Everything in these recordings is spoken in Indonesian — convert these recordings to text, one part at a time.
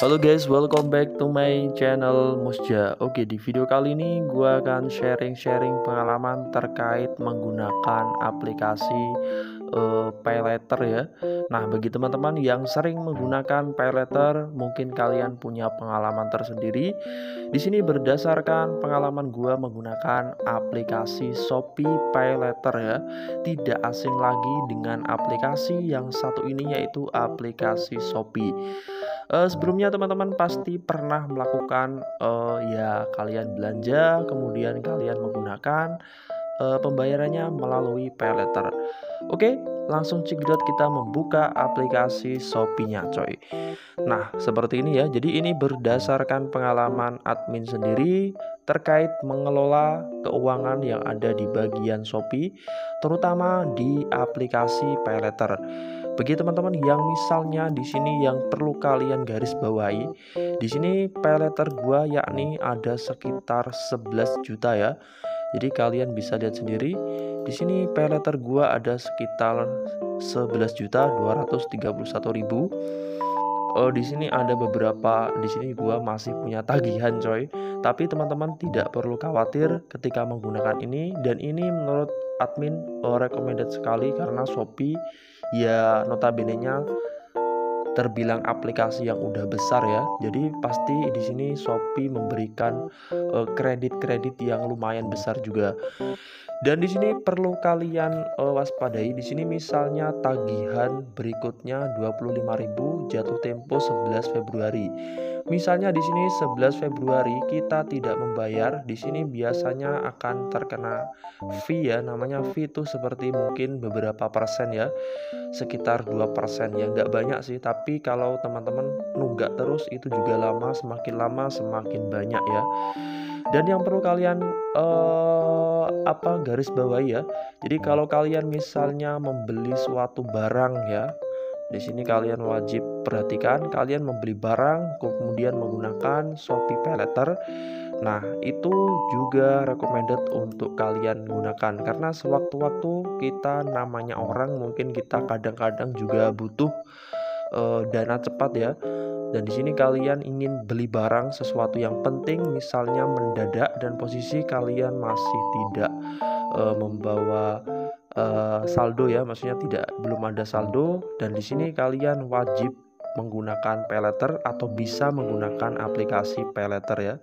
Halo guys, welcome back to my channel Musja. Oke, di video kali ini gue akan sharing-sharing pengalaman terkait menggunakan aplikasi PayLater ya. Nah, bagi teman-teman yang sering menggunakan PayLater, mungkin kalian punya pengalaman tersendiri. Di sini berdasarkan pengalaman gue menggunakan aplikasi Shopee PayLater ya. Tidak asing lagi dengan aplikasi yang satu ini, yaitu aplikasi Shopee. Sebelumnya teman-teman pasti pernah melakukan ya kalian belanja, kemudian kalian menggunakan pembayarannya melalui paylater. Oke, langsung cekidot kita membuka aplikasi Shopee-nya, coy. Nah, seperti ini ya. Jadi ini berdasarkan pengalaman admin sendiri terkait mengelola keuangan yang ada di bagian Shopee, terutama di aplikasi paylater. Bagi teman-teman yang misalnya di sini yang perlu kalian garis bawahi, di sini paylater gua yakni ada sekitar 11 juta ya. Jadi kalian bisa lihat sendiri, di sini paylater gua ada sekitar 11.231.000. Di sini ada beberapa, di sini gua masih punya tagihan coy. Tapi teman-teman tidak perlu khawatir ketika menggunakan ini, dan ini menurut admin recommended sekali karena Shopee ya notabene-nya terbilang aplikasi yang udah besar ya. Jadi pasti di sini Shopee memberikan kredit-kredit yang lumayan besar juga. Dan di sini perlu kalian waspadai. Di sini misalnya tagihan berikutnya 25.000, jatuh tempo 11 Februari. Misalnya di sini 11 Februari kita tidak membayar, di sini biasanya akan terkena fee ya. Namanya fee itu seperti mungkin beberapa persen ya, sekitar 2% ya, nggak banyak sih. Tapi kalau teman-teman nunggak terus itu juga lama semakin banyak ya. Dan yang perlu kalian garis bawahi ya. Jadi kalau kalian misalnya membeli suatu barang ya, di sini kalian wajib perhatikan, kalian membeli barang kemudian menggunakan Shopee PayLater. Nah, itu juga recommended untuk kalian gunakan karena sewaktu-waktu kita namanya orang, mungkin kita kadang-kadang juga butuh dana cepat ya. Dan di sini kalian ingin beli barang sesuatu yang penting, misalnya mendadak, dan posisi kalian masih tidak membawa saldo ya, maksudnya belum ada saldo, dan di sini kalian wajib menggunakan paylater atau bisa menggunakan aplikasi paylater ya.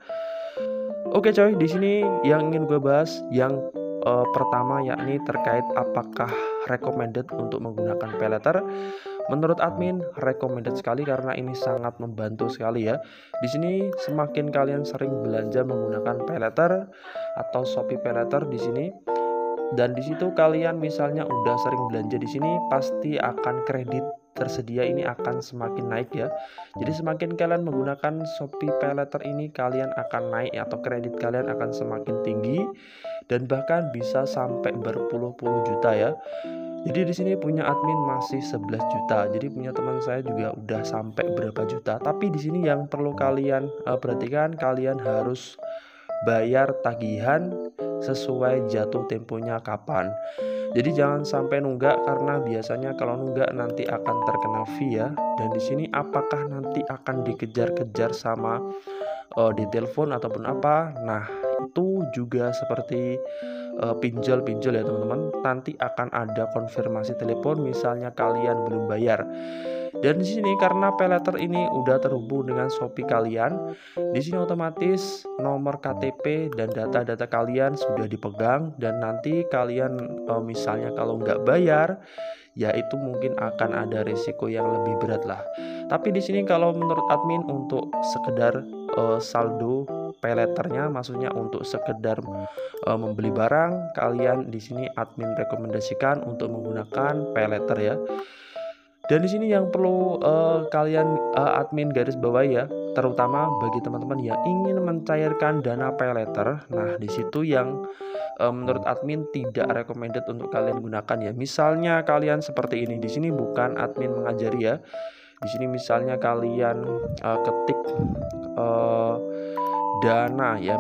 Oke coy, di sini yang ingin gue bahas yang pertama yakni terkait apakah recommended untuk menggunakan paylater. Menurut admin recommended sekali karena ini sangat membantu sekali ya. Di sini semakin kalian sering belanja menggunakan paylater atau Shopee PayLater di sini, dan di situ kalian misalnya udah sering belanja di sini, pasti akan kredit tersedia ini akan semakin naik ya. Jadi semakin kalian menggunakan Shopee PayLater ini, kalian akan naik atau kredit kalian akan semakin tinggi dan bahkan bisa sampai berpuluh-puluh juta ya. Jadi di sini punya admin masih 11 juta. Jadi punya teman saya juga udah sampai berapa juta. Tapi di sini yang perlu kalian perhatikan, kalian harus bayar tagihan sesuai jatuh temponya kapan. Jadi jangan sampai nunggak karena biasanya kalau nunggak nanti akan terkena fee ya. Dan di sini apakah nanti akan dikejar-kejar sama ditelepon ataupun apa. Nah, itu juga seperti pinjol-pinjol ya teman-teman. Nanti akan ada konfirmasi telepon misalnya kalian belum bayar. Dan di sini karena paylater ini udah terhubung dengan Shopee kalian, di sini otomatis nomor KTP dan data-data kalian sudah dipegang, dan nanti kalian misalnya kalau nggak bayar, ya itu mungkin akan ada risiko yang lebih berat lah. Tapi di sini kalau menurut admin untuk sekedar saldo payletternya, maksudnya untuk sekedar membeli barang, kalian di sini admin rekomendasikan untuk menggunakan payletter ya. Dan di sini yang perlu kalian admin garis bawahi ya, terutama bagi teman-teman yang ingin mencairkan dana paylater. Nah, di situ yang menurut admin tidak recommended untuk kalian gunakan ya. Misalnya kalian seperti ini, di sini bukan admin mengajari ya. Di sini misalnya kalian ketik eh, dana ya,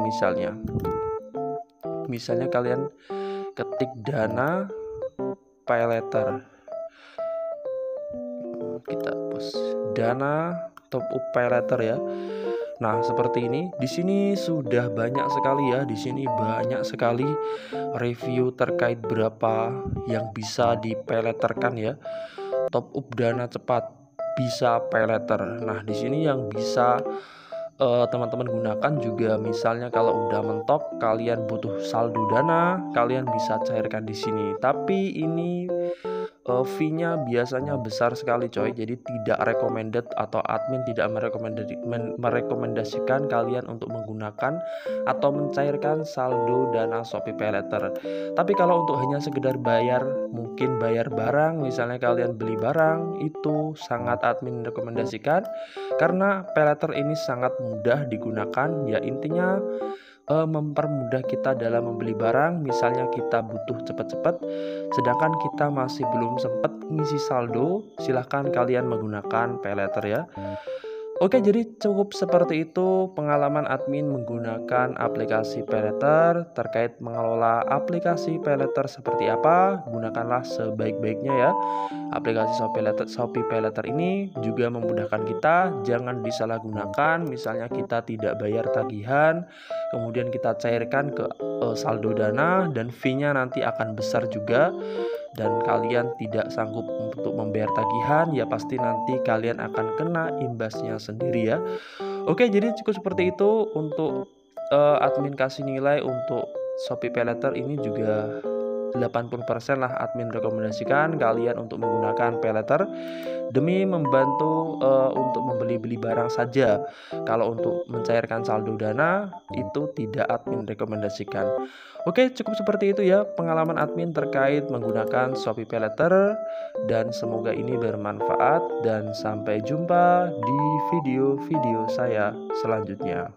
misalnya kalian ketik dana paylater. kita hapus. Dana top up pay letter ya. Nah, seperti ini. Di sini sudah banyak sekali ya. Di sini banyak sekali review terkait berapa yang bisa di pay letterkan ya. Top up dana cepat bisa pay letter. Nah, di sini yang bisa teman-teman gunakan juga, misalnya kalau udah mentok kalian butuh saldo dana, kalian bisa cairkan di sini. Tapi ini fee-nya biasanya besar sekali coy, jadi tidak recommended atau admin tidak merekomendasikan kalian untuk menggunakan atau mencairkan saldo dana Shopee Paylater. Tapi kalau untuk hanya sekedar bayar, mungkin bayar barang, misalnya kalian beli barang, itu sangat admin rekomendasikan karena Paylater ini sangat mudah digunakan ya. Intinya mempermudah kita dalam membeli barang. Misalnya kita butuh cepat-cepat sedangkan kita masih belum sempat ngisi saldo, silahkan kalian menggunakan paylater ya. Oke, jadi cukup seperti itu pengalaman admin menggunakan aplikasi paylater. Terkait mengelola aplikasi paylater seperti apa, gunakanlah sebaik-baiknya ya. Aplikasi Shopee Paylater ini juga memudahkan kita, jangan disalahgunakan. Misalnya kita tidak bayar tagihan, kemudian kita cairkan ke saldo dana, dan fee-nya nanti akan besar juga, dan kalian tidak sanggup untuk membayar tagihan, ya pasti nanti kalian akan kena imbasnya sendiri ya. Oke, jadi cukup seperti itu untuk admin kasih nilai untuk Shopee Paylater ini juga 80% lah admin rekomendasikan kalian untuk menggunakan paylater demi membantu untuk membeli barang saja. Kalau untuk mencairkan saldo dana itu tidak admin rekomendasikan. Oke, cukup seperti itu ya pengalaman admin terkait menggunakan Shopee Paylater, dan semoga ini bermanfaat, dan sampai jumpa di video-video saya selanjutnya.